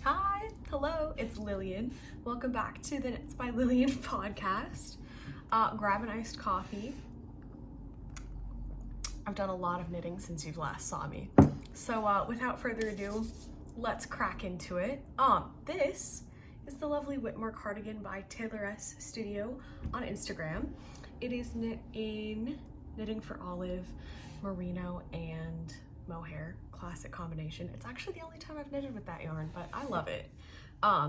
Hi, hello, it's Lillian. Welcome back to the Knits by Lillian podcast. Grab an iced coffee. I've done a lot of knitting since you last saw me. So without further ado, let's crack into it. This is the lovely Whitmore cardigan by Taylor S Studio on Instagram. It is knit in Knitting for Olive, merino, and mohair. Classic combination. It's actually the only time I've knitted with that yarn, but I love it. I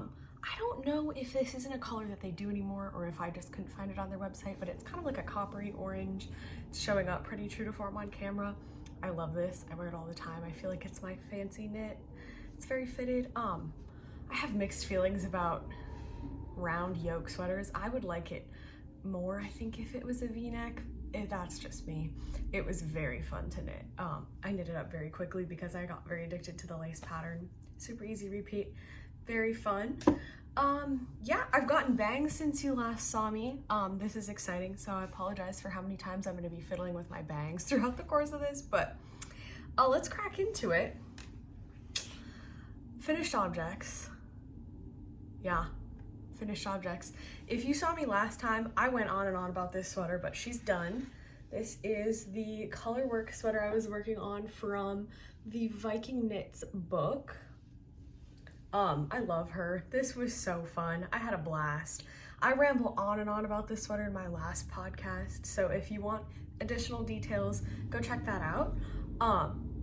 don't know if this isn't a color that they do anymore or if I just couldn't find it on their website, but it's kind of like a coppery orange. It's showing up pretty true to form on camera. I love this. I wear it all the time. I feel like it's my fancy knit. It's very fitted. I have mixed feelings about round yoke sweaters. I would like it more, I think, if it was a V-neck. That's just me. It was very fun to knit. I knit it up very quickly because I got very addicted to the lace pattern. Super easy repeat, very fun. Yeah, I've gotten bangs since you last saw me. This is exciting, so I apologize for how many times I'm going to be fiddling with my bangs throughout the course of this, but let's crack into it. Finished objects. Yeah. Finished objects. If you saw me last time, I went on and on about this sweater, but she's done. This is the Colorwork sweater I was working on from the Viking Knits book. I love her. This was so fun. I had a blast. I ramble on and on about this sweater in my last podcast, so if you want additional details, go check that out.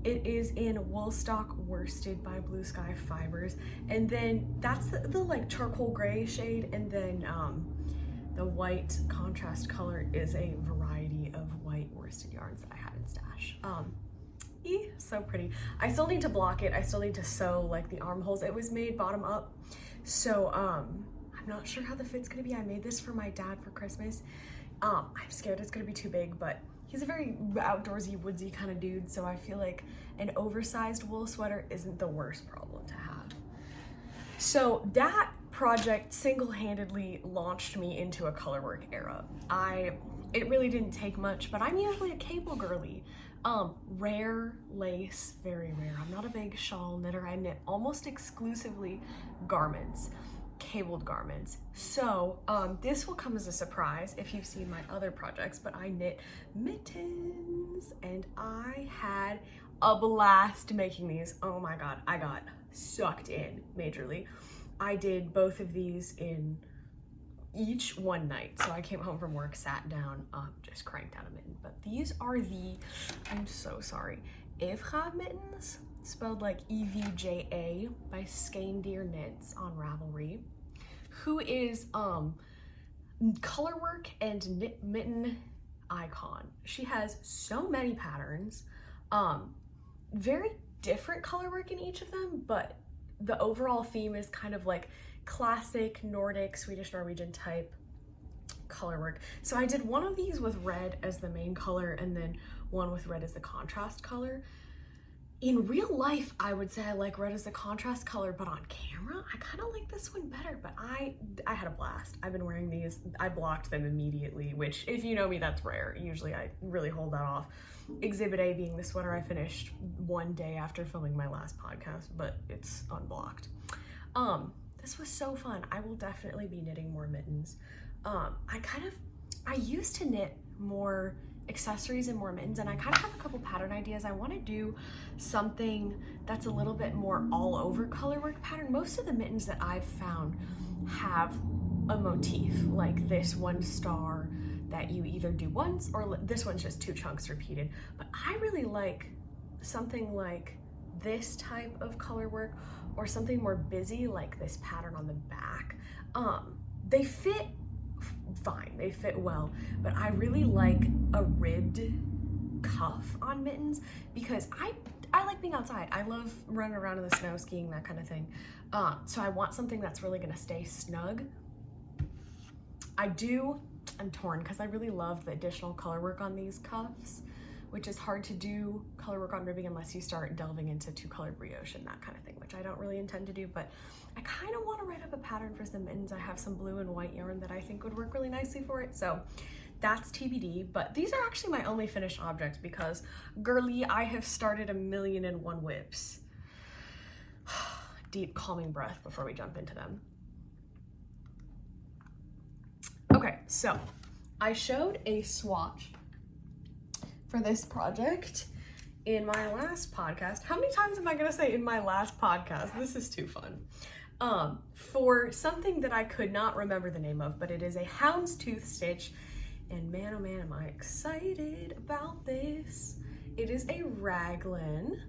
It is in Woolstok Worsted by Blue Sky Fibers, and then that's the like charcoal gray shade, and then the white contrast color is a variety of white worsted yarns that I had in stash. So pretty. I still need to block it. I still need to sew like the armholes. It was made bottom up, so I'm not sure how the fit's gonna be. I made this for my dad for Christmas. I'm scared it's gonna be too big, but he's a very outdoorsy, woodsy kind of dude, so I feel like an oversized wool sweater isn't the worst problem to have. So that project single-handedly launched me into a colorwork era. It really didn't take much, but I'm usually a cable girly. Rare lace, very rare. I'm not a big shawl knitter. I knit almost exclusively garments. Cabled garments. So this will come as a surprise if you've seen my other projects, but I knit mittens and I had a blast making these. Oh my god, I got sucked in majorly. I did both of these in each one night. So I came home from work, sat down, just cranked out a mitten. But these are the, I'm so sorry, Evja mittens, spelled like E-V-J-A, by Skeindeer Knits on Ravelry, who is colorwork and knit mitten icon. She has so many patterns, very different colorwork in each of them, but the overall theme is kind of like classic Nordic, Swedish, Norwegian type colorwork. So I did one of these with red as the main color and then one with red as the contrast color. In real life, I would say I like red as the contrast color, but on camera, I kind of like this one better, but I had a blast. I've been wearing these. I blocked them immediately, which if you know me, that's rare. Usually I really hold that off. Exhibit A being the sweater I finished one day after filming my last podcast, but it's unblocked. This was so fun. I will definitely be knitting more mittens. I used to knit more accessories and more mittens, and I kind of have a couple pattern ideas. I want to do something that's a little bit more all over colorwork pattern. Most of the mittens that I've found have a motif, like this one star that you either do once, or this one's just two chunks repeated. But I really like something like this type of colorwork, or something more busy like this pattern on the back. They fit fine, they fit well, but I really like a ribbed cuff on mittens because I like being outside. I love running around in the snow, skiing, that kind of thing. So I want something that's really gonna stay snug. I'm torn because I really love the additional color work on these cuffs, which is hard to do color work on ribbing unless you start delving into two-colored brioche and that kind of thing, which I don't really intend to do, but I kind of want to write up a pattern for some mittens. I have some blue and white yarn that I think would work really nicely for it, so that's TBD. But these are actually my only finished objects because, girly, I have started 1,000,001 whips. deep calming breath before we jump into them. Okay, so I showed a swatch for this project in my last podcast. How many times am I gonna say in my last podcast? This is too fun. For something that I could not remember the name of, but it is a houndstooth stitch, and man, oh man, am I excited about this. It is a raglan,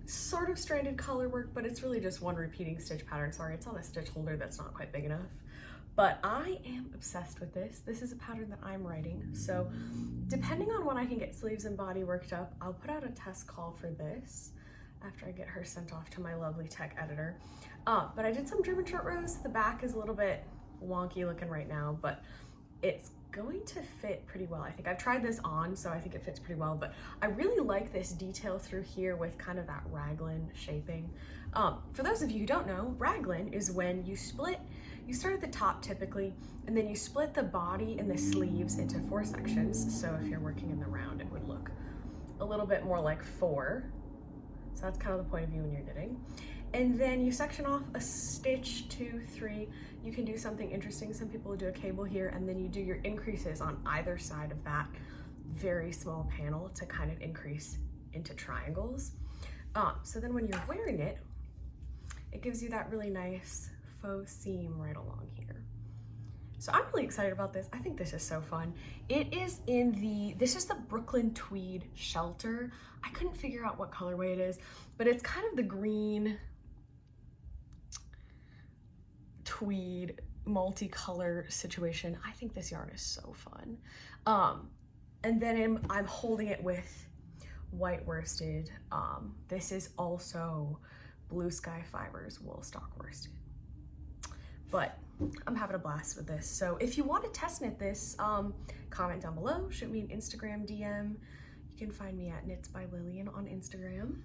sort of stranded color work, but it's really just one repeating stitch pattern. Sorry, it's on a stitch holder that's not quite big enough. But I am obsessed with this. This is a pattern that I'm writing. So depending on when I can get sleeves and body worked up, I'll put out a test call for this after I get her sent off to my lovely tech editor. But I did some German short rows. The back is a little bit wonky looking right now, but it's going to fit pretty well. I think I've tried this on, so I think it fits pretty well, but I really like this detail through here with kind of that raglan shaping. For those of you who don't know, raglan is when you split, you start at the top typically, and then you split the body and the sleeves into 4 sections. So if you're working in the round, it would look a little bit more like 4. So that's kind of the point of view when you're knitting. And then you section off a stitch, 2, 3. You can do something interesting. Some people will do a cable here, and then you do your increases on either side of that very small panel to kind of increase into triangles. So then when you're wearing it, it gives you that really nice faux seam right along here. So I'm really excited about this. I think this is so fun. It is this is the Brooklyn Tweed Shelter. I couldn't figure out what colorway it is, but it's kind of the green tweed multicolor situation. I think this yarn is so fun. And then I'm holding it with white worsted. This is also Blue Sky Fibers Woolstok Worsted. But I'm having a blast with this. So if you want to test knit this, comment down below, shoot me an Instagram DM. You can find me at Knitsbylillian on Instagram.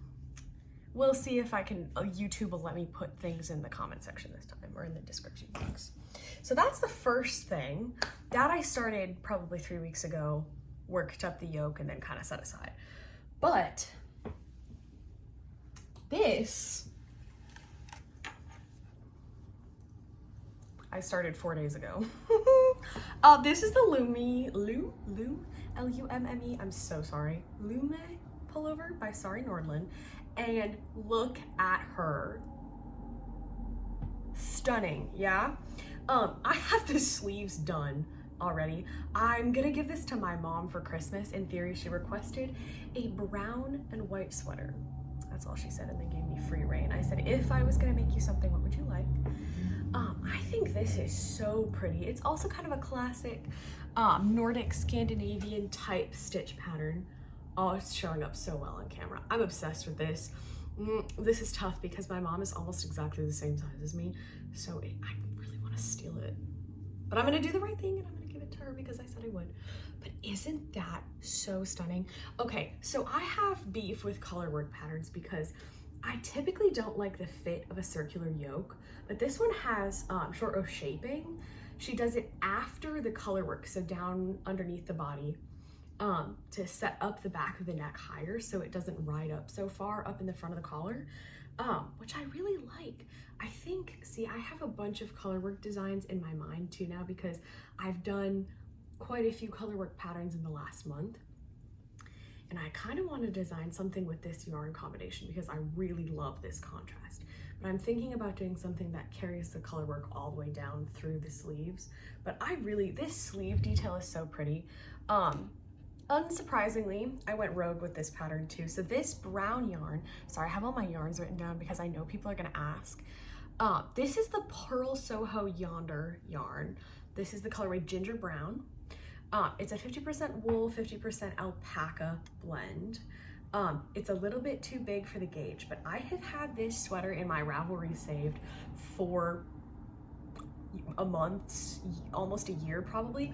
We'll see if I can, YouTube will let me put things in the comment section this time, or in the description box. So that's the first thing. That I started probably 3 weeks ago, worked up the yoke, and then kind of set aside. But this, I started 4 days ago. This is the Lumme, L-U-M-M-E, I'm so sorry, Lumme pullover by Sari Nordlund. And look at her. Stunning, yeah? I have the sleeves done already. I'm gonna give this to my mom for Christmas. In theory, she requested a brown and white sweater. That's all she said, and they gave me free reign. I said, if I was gonna make you something, what would you like? I think this is so pretty. It's also kind of a classic Nordic Scandinavian type stitch pattern. Oh, it's showing up so well on camera. I'm obsessed with this. This is tough because my mom is almost exactly the same size as me, so I really want to steal it. But I'm gonna do the right thing and I'm gonna give it to her because I said I would. But isn't that so stunning? Okay, so I have beef with colorwork patterns because I typically don't like the fit of a circular yoke, but this one has short row shaping. She does it after the colorwork, so down underneath the body, to set up the back of the neck higher so it doesn't ride up so far up in the front of the collar, which I really like. I think, see, I have a bunch of colorwork designs in my mind too now because I've done quite a few colorwork patterns in the last month. And I kind of want to design something with this yarn combination because I really love this contrast. But I'm thinking about doing something that carries the color work all the way down through the sleeves. But this sleeve detail is so pretty. Unsurprisingly, I went rogue with this pattern too. So this brown yarn, sorry, I have all my yarns written down because I know people are gonna ask. This is the Purl Soho Yonder yarn. This is the colorway Ginger Brown. It's a 50% wool, 50% alpaca blend. It's a little bit too big for the gauge, but I have had this sweater in my Ravelry saved for a month, almost a year probably.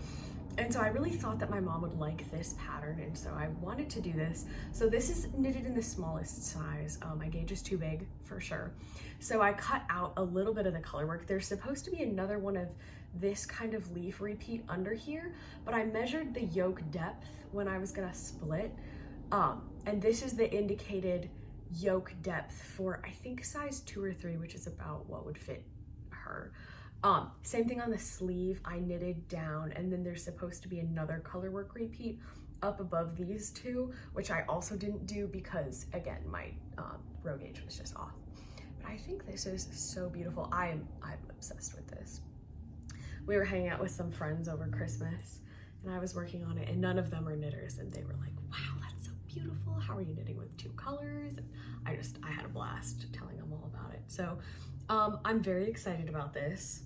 And so I really thought that my mom would like this pattern, and so I wanted to do this. So this is knitted in the smallest size. My gauge is too big for sure. So I cut out a little bit of the color work. There's supposed to be another one of this kind of leaf repeat under here, but I measured the yoke depth when I was gonna split. And this is the indicated yoke depth for I think size 2 or 3, which is about what would fit her. Same thing on the sleeve. I knitted down, and then there's supposed to be another colorwork repeat up above these two, which I also didn't do because again my row gauge was just off. But I think this is so beautiful. I'm obsessed with this. We were hanging out with some friends over Christmas and I was working on it, and none of them are knitters, and they were like, wow, that's so beautiful. How are you knitting with 2 colors? And I had a blast telling them all about it. So I'm very excited about this.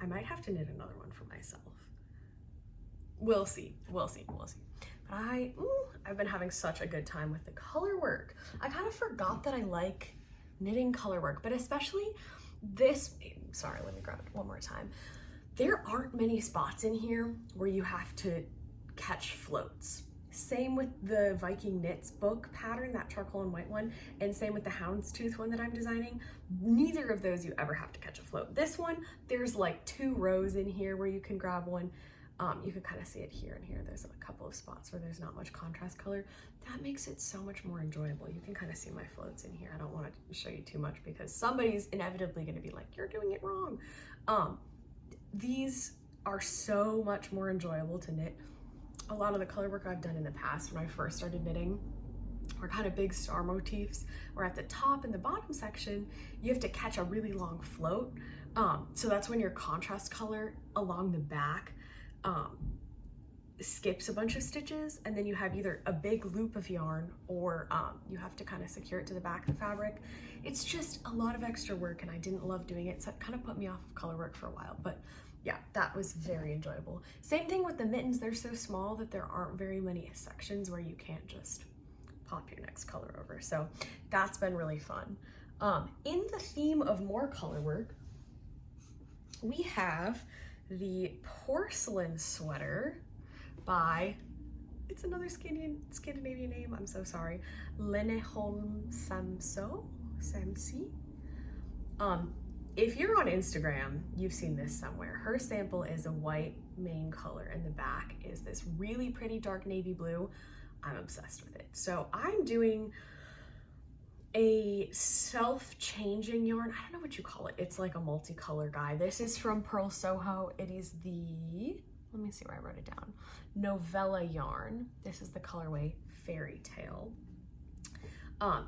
I might have to knit another one for myself. We'll see. But I've been having such a good time with the color work. I kind of forgot that I like knitting color work, but especially this, sorry, let me grab it one more time. There aren't many spots in here where you have to catch floats. Same with the Viking Knits book pattern, that charcoal and white one, and same with the Houndstooth one that I'm designing. Neither of those you ever have to catch a float. This one, there's like 2 rows in here where you can grab one. You can kind of see it here and here. There's a couple of spots where there's not much contrast color. That makes it so much more enjoyable. You can kind of see my floats in here. I don't want to show you too much because somebody's inevitably going to be like, you're doing it wrong. These are so much more enjoyable to knit. A lot of the color work I've done in the past when I first started knitting were kind of big star motifs, where at the top and the bottom section, you have to catch a really long float. So that's when your contrast color along the back skips a bunch of stitches, and then you have either a big loop of yarn or you have to kind of secure it to the back of the fabric. It's just a lot of extra work, and I didn't love doing it, so it kind of put me off of color work for a while. But yeah, that was very enjoyable. Same thing with the mittens. They're so small that there aren't very many sections where you can't just pop your next color over. So that's been really fun. In the theme of more color work, we have the Porcelain sweater by, it's another Scandinavian name, I'm so sorry, Lene, Holme, Samsoe. If you're on Instagram, you've seen this somewhere. Her sample is a white main color, and the back is this really pretty dark navy blue. I'm obsessed with it. So I'm doing a self-changing yarn. I don't know what you call it. It's like a multicolor guy. This is from Purl Soho. It is the, let me see where I wrote it down, Novella yarn. This is the colorway Fairy Tale.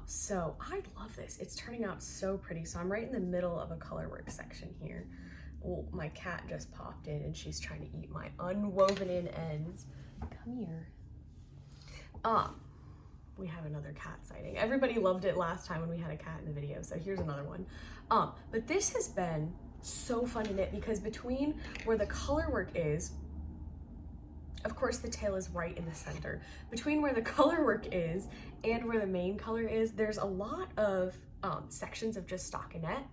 So I love this. It's turning out so pretty. So I'm right in the middle of a colorwork section here. Well, my cat just popped in and she's trying to eat my unwoven in ends. Come here. We have another cat sighting. Everybody loved it last time when we had a cat in the video, so here's another one. But this has been so fun to knit because between where the colorwork is, of course the tail is right in the center. Between where the colorwork is and where the main color is, there's a lot of sections of just stockinette.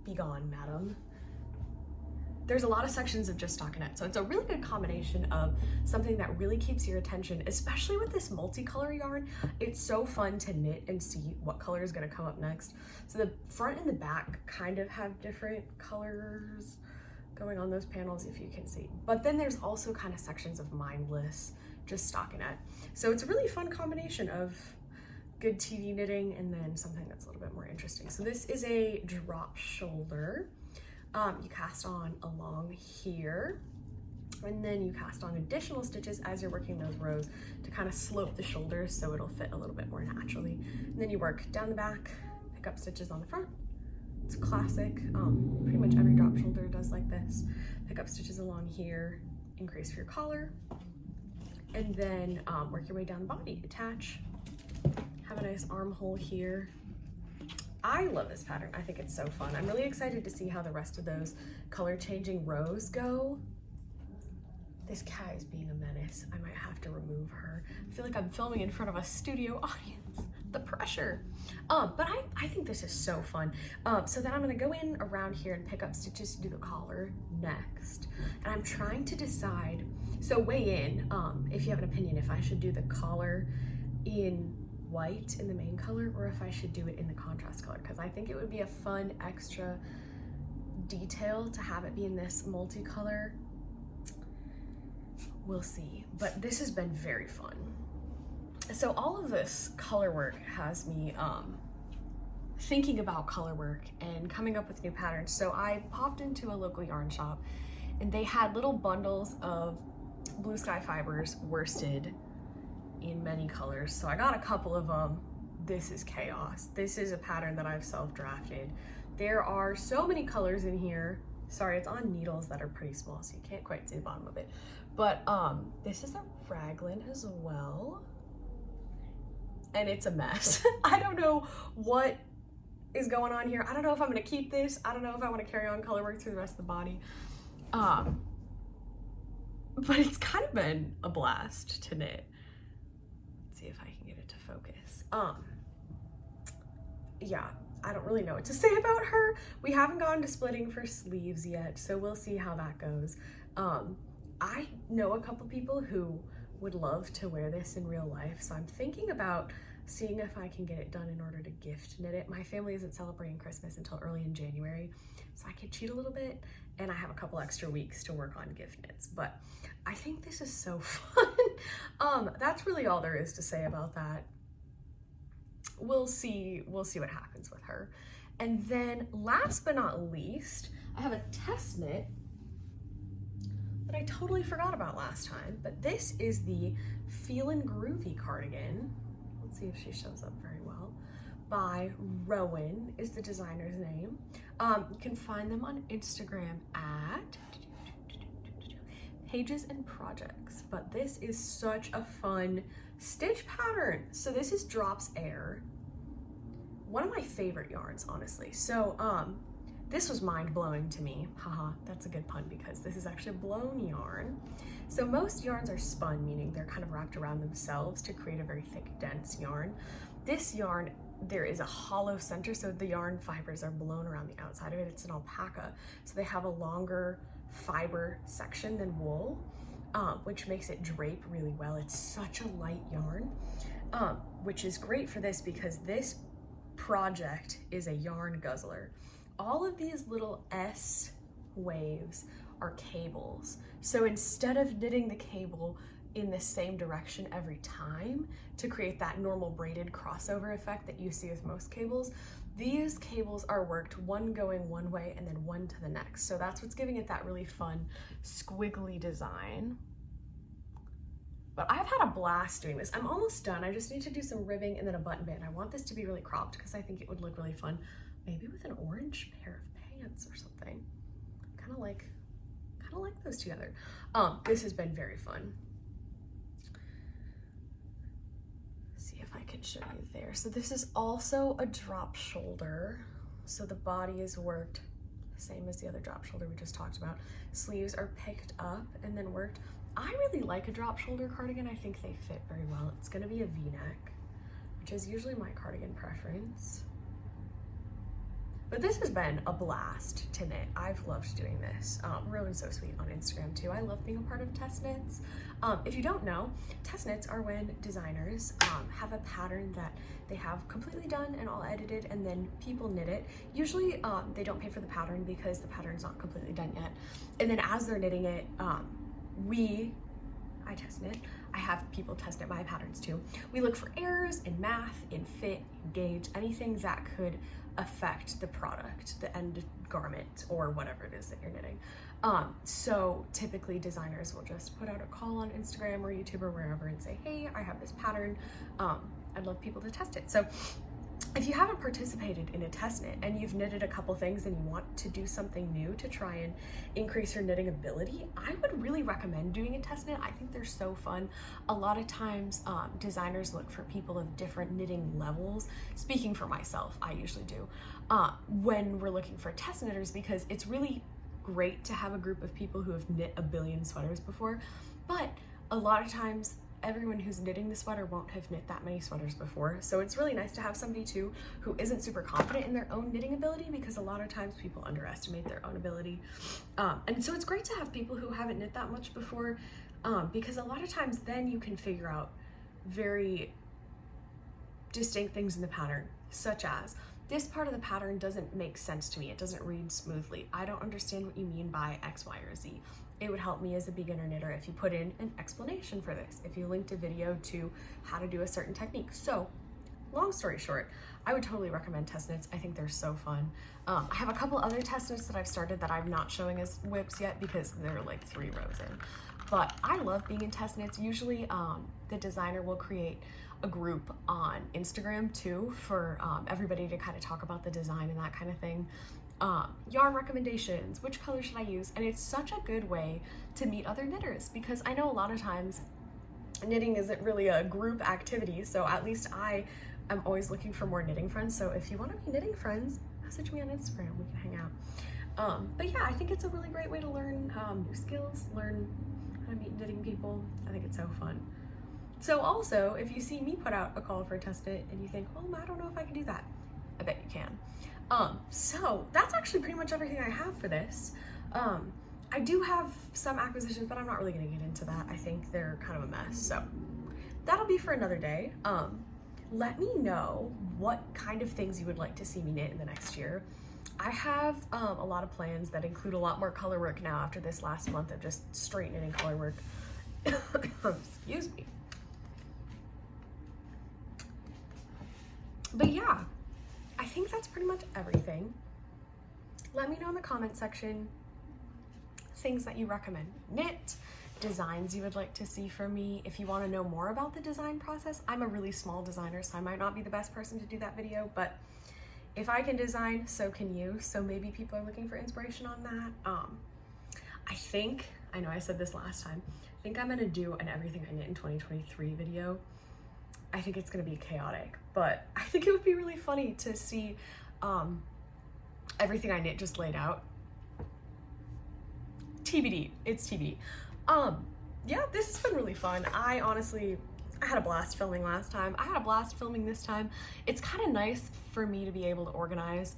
Be gone, madam. There's a lot of sections of just stockinette, so it's a really good combination of something that really keeps your attention, especially with this multicolor yarn. It's so fun to knit and see what color is going to come up next. So the front and the back kind of have different colors going on those panels, if you can see. But then there's also kind of sections of mindless, just stockinette. So it's a really fun combination of good TV knitting and then something that's a little bit more interesting. So this is a drop shoulder. You cast on along here, and then you cast on additional stitches as you're working those rows to kind of slope the shoulders so it'll fit a little bit more naturally. And then you work down the back, pick up stitches on the front. It's classic. Pretty much every drop shoulder does like this. Pick up stitches along here, increase for your collar, and then work your way down the body. Attach, have a nice armhole here. I love this pattern. I think it's so fun. I'm really excited to see how the rest of those color changing rows go. This cat is being a menace. I might have to remove her. I feel like I'm filming in front of a studio audience. The pressure. But I think this is so fun. So then I'm gonna go in around here and pick up stitches to do the collar next. And I'm trying to decide, so weigh in, if you have an opinion, if I should do the collar in white in the main color or if I should do it in the contrast color, because I think it would be a fun extra detail to have it be in this multicolor. We'll see, but this has been very fun. So all of this color work has me thinking about color work and coming up with new patterns. So I popped into a local yarn shop and they had little bundles of blue sky fibers worsted in many colors. So I got a couple of them. This is chaos. This is a pattern that I've self-drafted. There are so many colors in here. Sorry, it's on needles that are pretty small, so you can't quite see the bottom of it. But this is a raglan as well. And it's a mess. I don't know what is going on here. I don't know if I'm gonna keep this. I don't know if I wanna carry on color work through the rest of the body. But it's kind of been a blast to knit. Let's see if I can get it to focus. Yeah, I don't really know what to say about her. We haven't gone to splitting for sleeves yet, so we'll see how that goes. I know a couple people who would love to wear this in real life, so I'm thinking about seeing if I can get it done in order to gift knit it. My family isn't celebrating Christmas until early in January, so I could cheat a little bit, and I have a couple extra weeks to work on gift knits, but I think this is so fun. That's really all there is to say about that. We'll see what happens with her. And then last but not least, I have a test knit that I totally forgot about last time, but this is the Feelin' Groovy cardigan. Let's see if she shows up very well. By Rowan is the designer's name. You can find them on Instagram at Pages and Projects, but this is such a fun stitch pattern. So this is Drops Air, one of my favorite yarns, honestly. So this was mind-blowing to me. Haha, that's a good pun because this is actually a blown yarn. So most yarns are spun, meaning they're kind of wrapped around themselves to create a very thick, dense yarn. This yarn, there is a hollow center, so the yarn fibers are blown around the outside of it. It's an alpaca, so they have a longer fiber section than wool, which makes it drape really well. It's such a light yarn, which is great for this because this project is a yarn guzzler. All of these little S waves are cables. So instead of knitting the cable in the same direction every time to create that normal braided crossover effect that you see with most cables, these cables are worked one going one way and then one to the next. So that's what's giving it that really fun squiggly design. But I've had a blast doing this. I'm almost done. I just need to do some ribbing and then a button band. I want this to be really cropped because I think it would look really fun. Maybe with an orange pair of pants or something. Kind of like those together. This has been very fun. Let's see if I can show you there. So this is also a drop shoulder. So the body is worked the same as the other drop shoulder we just talked about. Sleeves are picked up and then worked. I really like a drop shoulder cardigan. I think they fit very well. It's gonna be a V-neck, which is usually my cardigan preference. But this has been a blast to knit. I've loved doing this. Rowan's so sweet on Instagram too. I love being a part of test knits. If you don't know, test knits are when designers have a pattern that they have completely done and all edited and then people knit it. Usually they don't pay for the pattern because the pattern's not completely done yet. And then as they're knitting it, I test knit. I have people test knit my patterns too. We look for errors in math, in fit, in gauge, anything that could affect the product, the end garment, or whatever it is that you're knitting. So typically designers will just put out a call on Instagram or YouTube or wherever and say, hey, I have this pattern. I'd love people to test it. So if you haven't participated in a test knit and you've knitted a couple things and you want to do something new to try and increase your knitting ability, I would really recommend doing a test knit. I think they're so fun. A lot of times designers look for people of different knitting levels. Speaking for myself, I usually do, when we're looking for test knitters, because it's really great to have a group of people who have knit a billion sweaters before, but a lot of times everyone who's knitting the sweater won't have knit that many sweaters before. So it's really nice to have somebody too who isn't super confident in their own knitting ability, because a lot of times people underestimate their own ability. And so it's great to have people who haven't knit that much before, because a lot of times then you can figure out very distinct things in the pattern, such as this part of the pattern doesn't make sense to me. It doesn't read smoothly. I don't understand what you mean by X, Y, or Z. it would help me as a beginner knitter if you put in an explanation for this, if you linked a video to how to do a certain technique. So long story short, I would totally recommend test knits. I think they're so fun. I have a couple other test knits that I've started that I'm not showing as whips yet because they're like 3 rows in. But I love being in test knits. Usually the designer will create a group on Instagram too for everybody to kind of talk about the design and that kind of thing. Yarn recommendations, which color should I use? And it's such a good way to meet other knitters, because I know a lot of times knitting isn't really a group activity, so at least I am always looking for more knitting friends. So if you want to be knitting friends, message me on Instagram, we can hang out. But yeah, I think it's a really great way to learn new skills, learn how to meet knitting people. I think it's so fun. So also, if you see me put out a call for a test knit and you think, oh, I don't know if I can do that, I bet you can. So that's actually pretty much everything I have for this. I do have some acquisitions, but I'm not really gonna get into that. I think they're kind of a mess. So that'll be for another day. Let me know what kind of things you would like to see me knit in the next year. I have a lot of plans that include a lot more color work now after this last month of just straight knitting color work. Excuse me. But yeah, I think that's pretty much everything. Let me know in the comment section things that you recommend knit, designs you would like to see from me. If you want to know more about the design process, I'm a really small designer, so I might not be the best person to do that video, but if I can design, so can you. So maybe people are looking for inspiration on that. I know I said this last time, I think I'm gonna do an everything I knit in 2023 video. I think it's gonna be chaotic, but I think it would be really funny to see everything I knit just laid out. TBD, it's TBD. Yeah, this has been really fun. I had a blast filming last time. I had a blast filming this time. It's kind of nice for me to be able to organize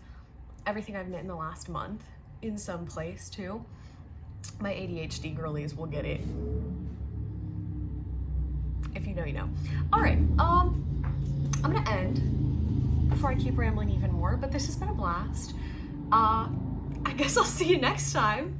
everything I've knit in the last month in some place too. My ADHD girlies will get it. If you know, you know. All right, I'm gonna end before I keep rambling even more, but this has been a blast. I guess I'll see you next time.